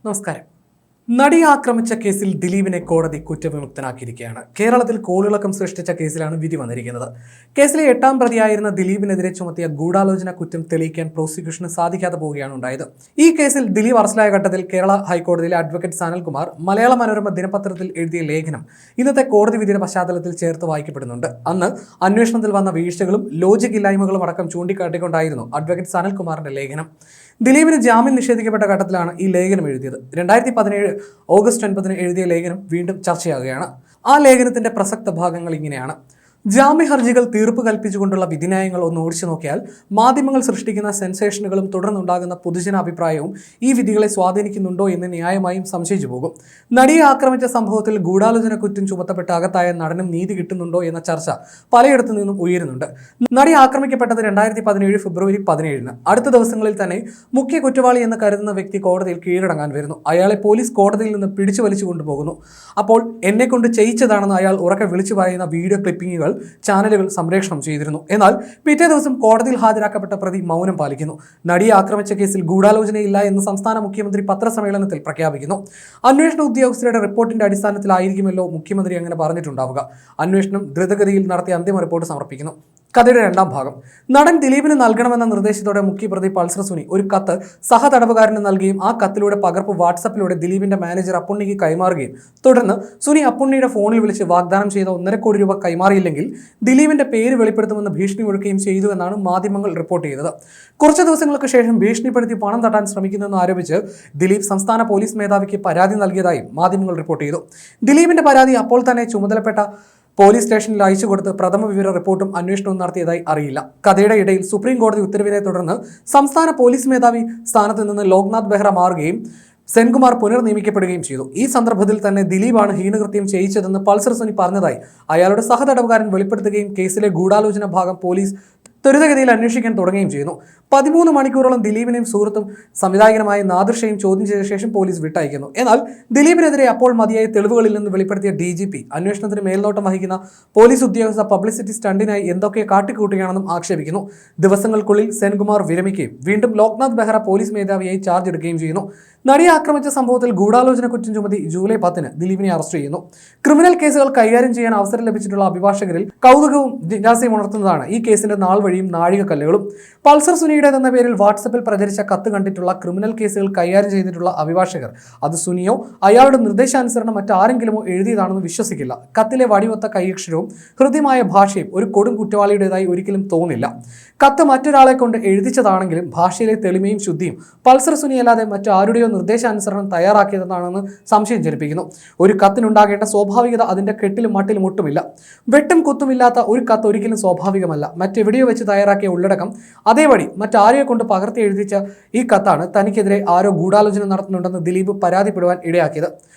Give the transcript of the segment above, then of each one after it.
നമസ്കാരം. നടിയെ ആക്രമിച്ച കേസിൽ ദിലീപിനെ കോടതി കുറ്റവിമുക്തനാക്കിയിരിക്കുകയാണ്. കേരളത്തിൽ കോളിളക്കം സൃഷ്ടിച്ച കേസിലാണ് വിധി വന്നിരിക്കുന്നത്. കേസിലെ 8ാം പ്രതിയായിരുന്ന ദിലീപിനെതിരെ ചുമത്തിയ ഗൂഢാലോചന കുറ്റം തെളിയിക്കാൻ പ്രോസിക്യൂഷന് സാധിക്കാതെ പോവുകയാണ് ഉണ്ടായത്. ഈ കേസിൽ ദിലീപ് അറസ്റ്റിലായ ഘട്ടത്തിൽ കേരള ഹൈക്കോടതിയിലെ അഡ്വക്കേറ്റ് സനൽകുമാർ മലയാള മനോരമ ദിനപത്രത്തിൽ എഴുതിയ ലേഖനം ഇന്നത്തെ കോടതി വിധിയുടെ പശ്ചാത്തലത്തിൽ ചേർത്ത് വായിക്കപ്പെടുന്നുണ്ട്. അന്ന് അന്വേഷണത്തിൽ വന്ന വീഴ്ചകളും ലോജിക് ഇല്ലായ്മകളും അടക്കം ചൂണ്ടിക്കാട്ടിക്കൊണ്ടായിരുന്നു അഡ്വക്കേറ്റ് സനൽകുമാറിന്റെ ലേഖനം. ദിലീപിന് ജാമ്യം നിഷേധിക്കപ്പെട്ട ഘട്ടത്തിലാണ് ഈ ലേഖനം എഴുതിയത്. 2017 ഓഗസ്റ്റ് 9 എഴുതിയ ലേഖനം വീണ്ടും ചർച്ചയാകുകയാണ്. ആ ലേഖനത്തിന്റെ പ്രസക്ത ഭാഗങ്ങൾ ഇങ്ങനെയാണ്. ജാമ്യ ഹർജികൾ തീർപ്പ് കൽപ്പിച്ചുകൊണ്ടുള്ള വിധിന്യായങ്ങൾ ഒന്ന് ഓടിച്ചു നോക്കിയാൽ മാധ്യമങ്ങൾ സൃഷ്ടിക്കുന്ന സെൻസേഷനുകളും തുടർന്നുണ്ടാകുന്ന പൊതുജനാഭിപ്രായവും ഈ വിധികളെ സ്വാധീനിക്കുന്നുണ്ടോ എന്ന് ന്യായമായും സംശയിച്ചു പോകും. നടിയെ ആക്രമിച്ച സംഭവത്തിൽ ഗൂഢാലോചന കുറ്റം ചുമത്തപ്പെട്ട അകത്തായ നടനും നീതി കിട്ടുന്നുണ്ടോ എന്ന ചർച്ച പലയിടത്തു നിന്നും ഉയരുന്നുണ്ട്. നടി ആക്രമിക്കപ്പെട്ടത് 2017 ഫെബ്രുവരി 17. അടുത്ത ദിവസങ്ങളിൽ തന്നെ മുഖ്യ കുറ്റവാളി എന്ന് കരുതുന്ന വ്യക്തി കോടതിയിൽ കീഴടങ്ങാൻ വരുന്നു. അയാളെ പോലീസ് കോടതിയിൽ നിന്ന് പിടിച്ചു വലിച്ചു കൊണ്ടുപോകുന്നു. അപ്പോൾ എന്നെ കൊണ്ട് ചെയ്യിച്ചതാണെന്ന് അയാൾ ഉറക്കെ വിളിച്ചു പറയുന്ന വീഡിയോ ക്ലിപ്പിങ്ങുകൾ ചാനലുകൾ സംപ്രേഷണം ചെയ്തിരുന്നു. എന്നാൽ പിറ്റേ ദിവസം കോടതിയിൽ ഹാജരാക്കപ്പെട്ട പ്രതി മൗനം പാലിക്കുന്നു. നടിയെ ആക്രമിച്ച കേസിൽ ഗൂഢാലോചനയില്ല എന്ന് സംസ്ഥാന മുഖ്യമന്ത്രി പത്രസമ്മേളനത്തിൽ പ്രഖ്യാപിക്കുന്നു. അന്വേഷണ ഉദ്യോഗസ്ഥരുടെ റിപ്പോർട്ടിന്റെ അടിസ്ഥാനത്തിലായിരിക്കുമല്ലോ മുഖ്യമന്ത്രി അങ്ങനെ പറഞ്ഞിട്ടുണ്ടാവുക. അന്വേഷണം ദ്രുതഗതിയിൽ നടത്തി അന്തിമ റിപ്പോർട്ട് സമർപ്പിക്കുന്നു. കഥയുടെ 2ാം ഭാഗം. നടൻ ദിലീപിന് നൽകണമെന്ന നിർദ്ദേശത്തോടെ മുഖ്യപ്രതി പൾസർ സുനി ഒരു കത്ത് സഹതടവുകാരന് നൽകുകയും ആ കത്തിലൂടെ പകർപ്പ് വാട്സപ്പിലൂടെ ദിലീപിന്റെ മാനേജർ അപ്പുണ്ണിക്ക് കൈമാറുകയും തുടർന്ന് സുനി അപ്പുണ്ണിയുടെ ഫോണിൽ വിളിച്ച് വാഗ്ദാനം ചെയ്ത 1.5 കോടി രൂപ കൈമാറിയില്ലെങ്കിൽ ദിലീപിന്റെ പേര് വെളിപ്പെടുത്തുമെന്ന് ഭീഷണി മുഴക്കുകയും ചെയ്തു എന്നാണ് മാധ്യമങ്ങൾ റിപ്പോർട്ട് ചെയ്തത്. കുറച്ച് ദിവസങ്ങൾക്ക് ശേഷം ഭീഷണിപ്പെടുത്തി പണം തട്ടാൻ ശ്രമിക്കുന്നെന്ന് ആരോപിച്ച് ദിലീപ് സംസ്ഥാന പോലീസ് മേധാവിക്ക് പരാതി നൽകിയതായും മാധ്യമങ്ങൾ റിപ്പോർട്ട് ചെയ്തു. ദിലീപിന്റെ പരാതി അപ്പോൾ തന്നെ ചുമതലപ്പെട്ട പോലീസ് സ്റ്റേഷനിൽ അയച്ചു കൊടുത്ത് പ്രഥമ വിവര റിപ്പോർട്ടും അന്വേഷണവും നടത്തിയതായി അറിയില്ല. കഥയുടെ ഇടയിൽ സുപ്രീം കോടതി ഉത്തരവിനെ തുടർന്ന് സംസ്ഥാന പോലീസ് മേധാവി സ്ഥാനത്ത് നിന്ന് ലോക്നാഥ് ബെഹ്റ മാറുകയും സെൻകുമാർ പുനർനിയമിക്കപ്പെടുകയും ചെയ്തു. ഈ സന്ദർഭത്തിൽ തന്നെ ദിലീപാണ് ഹീനകൃത്യം ചെയ്യിച്ചതെന്ന് പൾസർ സുനി പറഞ്ഞതായി അയാളുടെ സഹതടവുകാരൻ വെളിപ്പെടുത്തുകയും കേസിലെ ഗൂഢാലോചന ഭാഗം പോലീസ് ത്വരിതഗതിയിൽ അന്വേഷിക്കാൻ തുടങ്ങുകയും ചെയ്യുന്നു. 13 മണിക്കൂറോളം ദിലീപിനെയും സുഹൃത്തും സംവിധായകനുമായ നാദിർഷയും ചോദ്യം ചെയ്ത ശേഷം പോലീസ് വിട്ടയക്കുന്നു. എന്നാൽ ദിലീപിനെതിരെ അപ്പോൾ മതിയായ തെളിവുകളിൽ നിന്ന് വെളിപ്പെടുത്തിയ DGP അന്വേഷണത്തിന് മേൽനോട്ടം വഹിക്കുന്ന പോലീസ് ഉദ്യോഗസ്ഥ പബ്ലിസിറ്റി സ്റ്റണ്ടിനായി എന്തൊക്കെ കാട്ടിക്കൂട്ടുകയാണെന്നും ആക്ഷേപിക്കുന്നു. ദിവസങ്ങൾക്കുള്ളിൽ സെൻകുമാർ വിരമിക്കുകയും വീണ്ടും ലോക്നാഥ് ബെഹ്റ പോലീസ് മേധാവിയായി ചാർജ് എടുക്കുകയും ചെയ്യുന്നു. നടിയെ ആക്രമിച്ച സംഭവത്തിൽ ഗൂഢാലോചന കുറ്റം ചുമത്തി ജൂലൈ 10 ദിലീപിനെ അറസ്റ്റ് ചെയ്യുന്നു. ക്രിമിനൽ കേസുകൾ കൈകാര്യം ചെയ്യാൻ അവസരം ലഭിച്ചിട്ടുള്ള അഭിഭാഷകരിൽ കൗതുകവും ജിജ്ഞാസയും ഉണർത്തുന്നതാണ് ഈ കേസിന്റെ നാൾ വഴിയും നാഴികക്കല്ലുകളും. പൾസർ സുനിയുടേതെന്ന പേരിൽ വാട്സപ്പിൽ പ്രചരിച്ച കത്ത് കണ്ടിട്ടുള്ള ക്രിമിനൽ കേസുകൾ കൈകാര്യം ചെയ്തിട്ടുള്ള അഭിഭാഷകർ അത് സുനിയോ അയാളുടെ നിർദ്ദേശാനുസരണം മറ്റാരെങ്കിലുമോ എഴുതിയതാണെന്ന് വിശ്വസിക്കില്ല. കത്തിലെ വടിവത്ത കൈയക്ഷരവും ഹൃദ്യമായ ഭാഷയും ഒരു കൊടും കുറ്റവാളിയുടേതായി ഒരിക്കലും തോന്നില്ല. കത്ത് മറ്റൊരാളെ കൊണ്ട് എഴുതിച്ചതാണെങ്കിലും ഭാഷയിലെ തെളിമയും ശുദ്ധിയും പൾസർ സുനിയല്ലാതെ മറ്റാരുടെയോ നിർദ്ദേശാനുസരണം തയ്യാറാക്കിയതാണെന്ന് സംശയം ജനിപ്പിക്കുന്നു. ഒരു കത്തിനുണ്ടാകേണ്ട സ്വാഭാവികത അതിന്റെ കെട്ടിലും മട്ടിലും ഒട്ടുമില്ല. വെട്ടും കുത്തുമില്ലാത്ത ഒരു കത്ത് ഒരിക്കലും സ്വാഭാവികമല്ല. മറ്റെവിടെയോ വെച്ച് തയ്യാറാക്കിയ ഉള്ളടക്കം അതേപടി മറ്റാരെയോ കൊണ്ട് പകർത്തി എഴുതിച്ച ഈ കത്താണ് തനിക്കെതിരെ ആരോ ഗൂഢാലോചന നടത്തുന്നുണ്ടെന്ന് ദിലീപ് പരാതിപ്പെടുവാൻ ഇടയാക്കിയത്.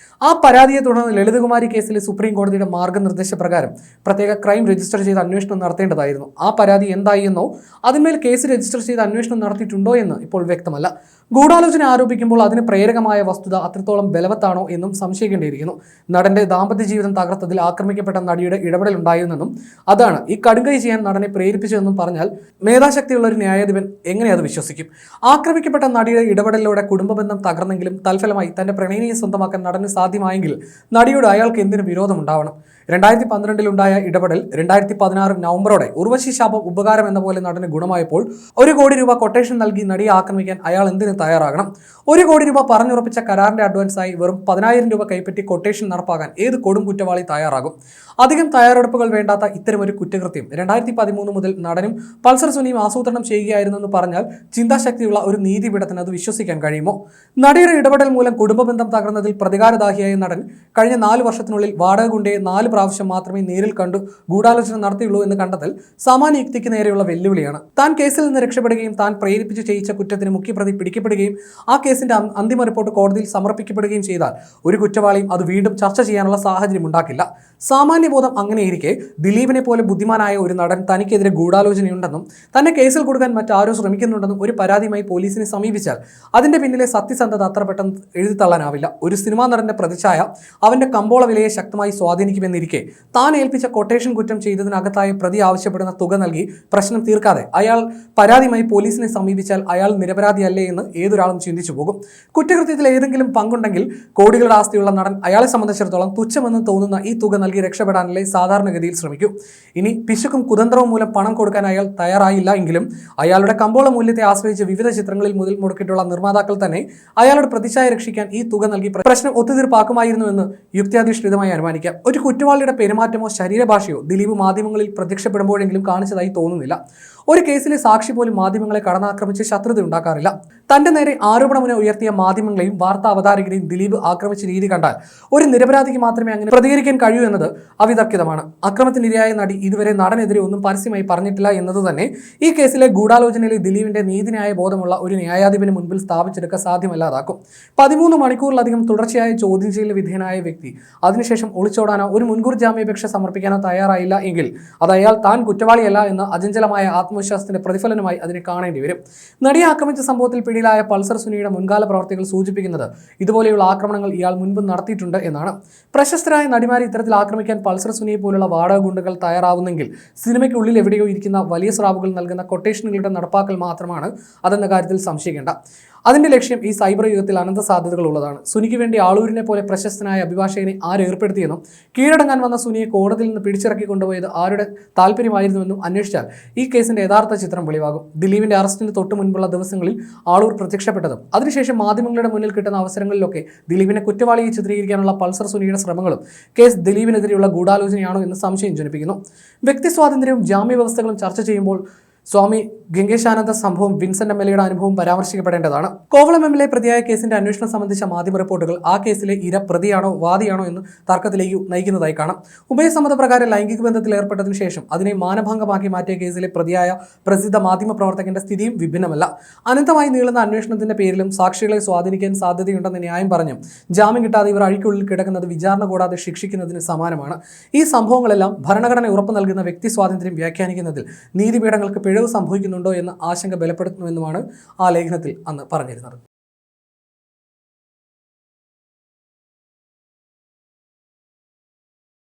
ആ പരാതിയെ തുടർന്ന് ലളിതകുമാരി കേസിലെ സുപ്രീം കോടതിയുടെ മാർഗനിർദ്ദേശപ്രകാരം പ്രത്യേക ക്രൈം രജിസ്റ്റർ ചെയ്ത് അന്വേഷണം നടത്തേണ്ടതായിരുന്നു. ആ പരാതി എന്തായി എന്നോ അതിന്മേൽ കേസ് രജിസ്റ്റർ ചെയ്ത് അന്വേഷണം നടത്തിയിട്ടുണ്ടോ എന്ന് ഇപ്പോൾ വ്യക്തമല്ല. ഗൂഢാലോചന ആരോപിക്കുമ്പോൾ അതിന് പ്രേരകമായ വസ്തുത അത്രത്തോളം ബലവത്താണോ എന്നും സംശയിക്കേണ്ടിയിരിക്കുന്നു. നടന്റെ ദാമ്പത്യ ജീവിതം തകർത്തതിൽ ആക്രമിക്കപ്പെട്ട നടിയുടെ ഇടപെടൽ ഉണ്ടായിരുന്നെന്നും അതാണ് ഈ കടുങ്കൈ ചെയ്യാൻ നടനെ പ്രേരിപ്പിച്ചതെന്നും പറഞ്ഞാൽ മേധാശക്തിയുള്ള ഒരു ന്യായാധിപൻ എങ്ങനെ അത് വിശ്വസിക്കും? ആക്രമിക്കപ്പെട്ട നടിയുടെ ഇടപെടലിലൂടെ കുടുംബബന്ധം തകർന്നെങ്കിലും തൽഫലമായി തന്റെ പ്രണയിനിയെ സ്വന്തമാക്കാൻ നടന് സാധ്യമായെങ്കിൽ നടിയോട് അയാൾക്ക് എന്തിനു വിരോധമുണ്ടാവണം? 2012 ഇടപെടൽ 2016 നവംബറോടെ ഉർവശി ശാപം ഉപകാരം എന്ന പോലെ നടന് ഗുണമായപ്പോൾ 1 കോടി രൂപ കൊട്ടേഷൻ നൽകി നടിയെ ആക്രമിക്കാൻ അയാൾ എന്തിന് തയ്യാറാകണം? 1 കോടി രൂപ പറഞ്ഞുറപ്പിച്ച കരാറിന്റെ അഡ്വാൻസായി വെറും 10,000 രൂപ കൈപ്പറ്റി കൊട്ടേഷൻ നടപ്പാക്കാൻ ഏത് കൊടും കുറ്റവാളി തയ്യാറാകും? അധികം തയ്യാറെടുപ്പുകൾ വേണ്ടാത്ത ഇത്തരമൊരു കുറ്റകൃത്യം 2013 മുതൽ നടനും പൾസർ സുനിയും ആസൂത്രണം ചെയ്യുകയായിരുന്നെന്ന് പറഞ്ഞാൽ ചിന്താശക്തിയുള്ള ഒരു നീതിപീഠത്തിന് അത് വിശ്വസിക്കാൻ കഴിയുമോ? നടിയുടെ ഇടപെടൽ മൂലം കുടുംബബന്ധം തകർന്നതിൽ പ്രതികാരദാഹിയായ നടൻ കഴിഞ്ഞ 4 വർഷത്തിനുള്ളിൽ വാടക ഗുണ്ടയെ 4 പ്രാവശ്യം മാത്രമേ നേരിൽ കണ്ടു ഗൂഢാലോചന നടത്തിയുള്ളൂ എന്ന് കണ്ടെത്തൽ സാമാന്യ യുക്തിക്ക് നേരെയുള്ള വെല്ലുവിളിയാണ്. താൻ കേസിൽ നിന്ന് രക്ഷപ്പെടുകയും താൻ പ്രേരിപ്പിച്ച് ചെയ്യിച്ച കുറ്റത്തിന് മുഖ്യപ്രതി പിടിക്കപ്പെടുകയും ആ കേസിന്റെ അന്തിമ റിപ്പോർട്ട് കോടതിയിൽ സമർപ്പിക്കപ്പെടുകയും ചെയ്താൽ ഒരു കുറ്റവാളിയും അത് വീണ്ടും ചർച്ച ചെയ്യാനുള്ള സാഹചര്യം ഉണ്ടാക്കില്ല. സാമാന്യബോധം അങ്ങനെയിരിക്കെ ദിലീപിനെ പോലെ ബുദ്ധിമാനായ ഒരു നടൻ തനിക്കെതിരെ ഗൂഢാലോചന തന്നെയുണ്ടെന്നും തന്നെ കേസിൽ കൊടുക്കാൻ മറ്റാരോ ശ്രമിക്കുന്നുണ്ടെന്നും ഒരു പരാതിയുമായി പോലീസിനെ സമീപിച്ചാൽ അതിന്റെ പിന്നിലെ സത്യസന്ധത അത്ര പെട്ടെന്ന് എഴുതിത്തള്ളാനാവില്ല. ഒരു സിനിമാ നടന്റെ പ്രതിച്ഛായ അവന്റെ കമ്പോള വിലയെ ശക്തമായി സ്വാധീനിക്കുമെന്നിരിക്കെ താൻ ഏൽപ്പിച്ച കൊട്ടേഷൻ കുറ്റം ചെയ്തതിനകത്തായി പ്രതി ആവശ്യപ്പെടുന്ന തുക നൽകി പ്രശ്നം തീർക്കാതെ അയാൾ പരാതിയുമായി പോലീസിനെ സമീപിച്ചാൽ അയാൾ നിരപരാധിയല്ലേ എന്ന് ഏതൊരാളും ചിന്തിച്ചു പോകും. കുറ്റകൃത്യത്തിൽ ഏതെങ്കിലും പങ്കുണ്ടെങ്കിൽ കോടികളുടെ ആസ്തിയുള്ള നടൻ അയാളെ സംബന്ധിച്ചിടത്തോളം തുച്ഛമെന്ന് തോന്നുന്ന ഈ തുക നൽകി രക്ഷപ്പെടാനല്ലേ സാധാരണഗതിയിൽ ശ്രമിക്കൂ. ഇനി പിശുക്കും കുതന്ത്രവും മൂലം പണം കൊടുക്കാൻ അയാൾ തയ്യാറായില്ല എങ്കിലും അയാളുടെ കമ്പോള മൂല്യത്തെ ആശ്രയിച്ച് വിവിധ ചിത്രങ്ങളിൽ മുതൽ മുടക്കിയിട്ടുള്ള നിർമ്മാതാക്കൾ തന്നെ അയാളുടെ പ്രതിച്ഛായ രക്ഷിക്കാൻ ഈ തുക നൽകി പ്രശ്നം ഒത്തുതീർപ്പാക്കുമായിരുന്നുവെന്ന് യുക്തിയാധിഷ്ഠിതമായി അനുമാനിക്കാം. ഒരു കുറ്റവാളിയുടെ പെരുമാറ്റമോ ശരീരഭാഷയോ ദിലീപ് മാധ്യമങ്ങളിൽ പ്രത്യക്ഷപ്പെടുമ്പോഴെങ്കിലും കാണിച്ചതായി തോന്നുന്നില്ല. ഒരു കേസിലെ സാക്ഷി പോലും മാധ്യമങ്ങളെ കടന്നാക്രമിച്ച് ശത്രുത ഉണ്ടാക്കാറില്ല. തന്റെ നേരെ ആരോപണമുന ഉയർത്തിയ മാധ്യമങ്ങളെയും വാർത്താ അവതാരകരെയും ദിലീപ് ആക്രമിച്ച രീതി കണ്ടാൽ ഒരു നിരപരാധിക്ക് മാത്രമേ അങ്ങനെ പ്രതികരിക്കാൻ കഴിയൂ എന്നത് അവിതർക്കിതമാണ്. അക്രമത്തിനിരയായ നടി ഇതുവരെ നടനെതിരെ ഒന്നും പരസ്യമായി പറഞ്ഞിട്ടില്ല എന്നത് തന്നെ ഈ കേസിലെ ഗൂഢാലോചനയിലെ ദിലീപിന്റെ നീതിന്യായ ബോധമുള്ള ഒരു ന്യായാധിപന് മുൻപിൽ സ്ഥാപിച്ചെടുക്കാൻ സാധ്യമല്ലാതാക്കും. 13 മണിക്കൂറിലധികം തുടർച്ചയായ ചോദ്യം ചെയ്യലിന് വിധേയനായ വ്യക്തി അതിനുശേഷം ഒളിച്ചോടാനോ ഒരു മുൻകൂർ ജാമ്യാപേക്ഷ സമർപ്പിക്കാനോ തയ്യാറായില്ല എങ്കിൽ അത് അയാൾ താൻ കുറ്റവാളിയല്ല എന്ന അചഞ്ചലമായ ആത്മവിശ്വാസത്തിന്റെ പ്രതിഫലനമായി അതിനെ കാണേണ്ടി വരും. നടിയെ ആക്രമിച്ച സംഭവത്തിൽ പിടിയിലായ പൾസർ സുനിയുടെ മുൻകാല പ്രവർത്തികൾ സൂചിപ്പിക്കുന്നത് ഇതുപോലെയുള്ള ആക്രമണങ്ങൾ ഇയാൾ മുൻപ് നടത്തിയിട്ടുണ്ട് എന്നാണ്. പ്രശസ്തരായ നടിമാരെ ഇത്തരത്തിൽ ആക്രമിക്കാൻ പൾസർ സുനിയെ പോലുള്ള വാടക ഗുണ്ടകൾ തയ്യാറാവുന്നെങ്കിൽ സിനിമയ്ക്കുള്ളിൽ എവിടെയോ ഇരിക്കുന്ന വലിയ സ്രാവുകൾ നൽകുന്ന കൊട്ടേഷനുകളുടെ നടപ്പാക്കൽ മാത്രമാണ് അതെന്ന കാര്യത്തിൽ സംശയിക്കേണ്ട. അതിന്റെ ലക്ഷ്യം ഈ സൈബർ യുഗത്തിൽ അനന്ത സാധ്യതകൾ ഉള്ളതാണ്. സുനിക്ക് വേണ്ടി ആളൂരിനെ പോലെ പ്രശസ്തനായ അഭിഭാഷകനെ ആരേർപ്പെടുത്തിയെന്നും കീഴടങ്ങാൻ വന്ന സുനിയെ കോടതിയിൽ നിന്ന് പിടിച്ചിറക്കി കൊണ്ടുപോയത് ആരുടെ താല്പര്യമായിരുന്നുവെന്നും അന്വേഷിച്ചാൽ ഈ കേസിന്റെ യഥാർത്ഥ ചിത്രം വെളിവാകും. ദിലീപിന്റെ അറസ്റ്റിന് തൊട്ട് മുൻപുള്ള ദിവസങ്ങളിൽ ആളൂർ പ്രത്യക്ഷപ്പെട്ടതും അതിനുശേഷം മാധ്യമങ്ങളുടെ മുന്നിൽ കിട്ടുന്ന അവസരങ്ങളിലൊക്കെ ദിലീപിനെ കുറ്റവാളിയെ ചിത്രീകരിക്കാനുള്ള പൾസർ സുനിയുടെ ശ്രമങ്ങളും കേസ് ദിലീപിനെതിരെയുള്ള ഗൂഢാലോചനയാണോ എന്ന് സംശയം ജനിപ്പിക്കുന്നു. വ്യക്തി സ്വാതന്ത്ര്യവും ജാമ്യ വ്യവസ്ഥകളും ചർച്ച ചെയ്യുമ്പോൾ സ്വാമി ഗംഗേശാനന്ദ സംഭവം വിൻസെന്റ് എംഎൽഎയുടെ അനുഭവം പരാമർശിക്കപ്പെടേണ്ടതാണ്. കോവളം എംഎൽഎ പ്രതിയായ കേസിന്റെ അന്വേഷണം സംബന്ധിച്ച മാധ്യമ റിപ്പോർട്ടുകൾ ആ കേസിലെ ഇര പ്രതിയാണോ വാദിയാണോ എന്ന് തർക്കത്തിലേക്ക് നയിക്കുന്നതായി കാണാം. ഉഭയസമ്മത പ്രകാരം ലൈംഗിക ബന്ധത്തിൽ ഏർപ്പെട്ടതിനു ശേഷം അതിനെ മാനഭംഗമാക്കി മാറ്റിയ കേസിലെ പ്രതിയായ പ്രസിദ്ധ മാധ്യമ പ്രവർത്തകന്റെ സ്ഥിതിയും വിഭിന്നമല്ല. അനന്തമായി നീളുന്ന അന്വേഷണത്തിന്റെ പേരിലും സാക്ഷികളെ സ്വാധീനിക്കാൻ സാധ്യതയുണ്ടെന്ന് ന്യായം പറഞ്ഞും ജാമ്യം കിട്ടാതെ ഇവർ അഴിക്കുള്ളിൽ കിടക്കുന്നത് വിചാരണ കൂടാതെ ശിക്ഷിക്കുന്നതിന് സമാനമാണ്. ഈ സംഭവങ്ങളെല്ലാം ഭരണഘടന ഉറപ്പു നൽകുന്ന വ്യക്തി സ്വാതന്ത്ര്യം വ്യാഖ്യാനിക്കുന്നതിൽ നീതിപീഠങ്ങൾക്ക് പിഴവ് സംഭവിക്കുന്നുണ്ടോ എന്ന ആശങ്ക ബലപ്പെടുത്തുന്നുവെന്നുമാണ് ആ ലേഖനത്തിൽ അന്ന് പറഞ്ഞിരുന്നത്.